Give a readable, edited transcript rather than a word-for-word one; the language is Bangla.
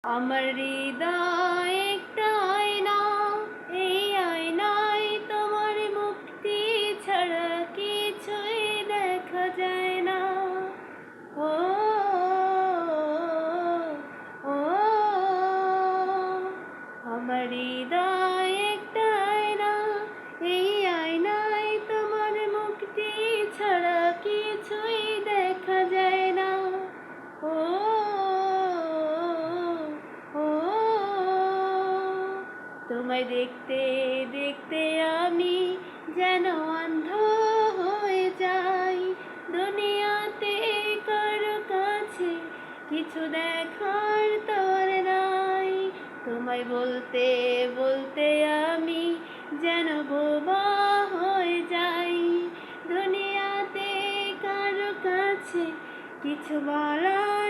আমার হৃদয় একটা আয়না, এই আয়নায় তোমার মুক্তি ছাড়া কিছুই দেখা যায় না। ও ও আমার হৃদয় একটা আয়না, এই আয়নায় তোমার মুক্তি ছাড়া কিছুই দেখা যায় না। ও তোমায় দেখতে দেখতে আমি যেন অন্ধ হয়ে যাই। দুনিয়াতে কারো কাছে কিছু দেখার তোর নাই। তোমায় বলতে বলতে আমি যেন বোবা হয়ে যাই। দুনিয়াতে কারো কাছে কিছু বলার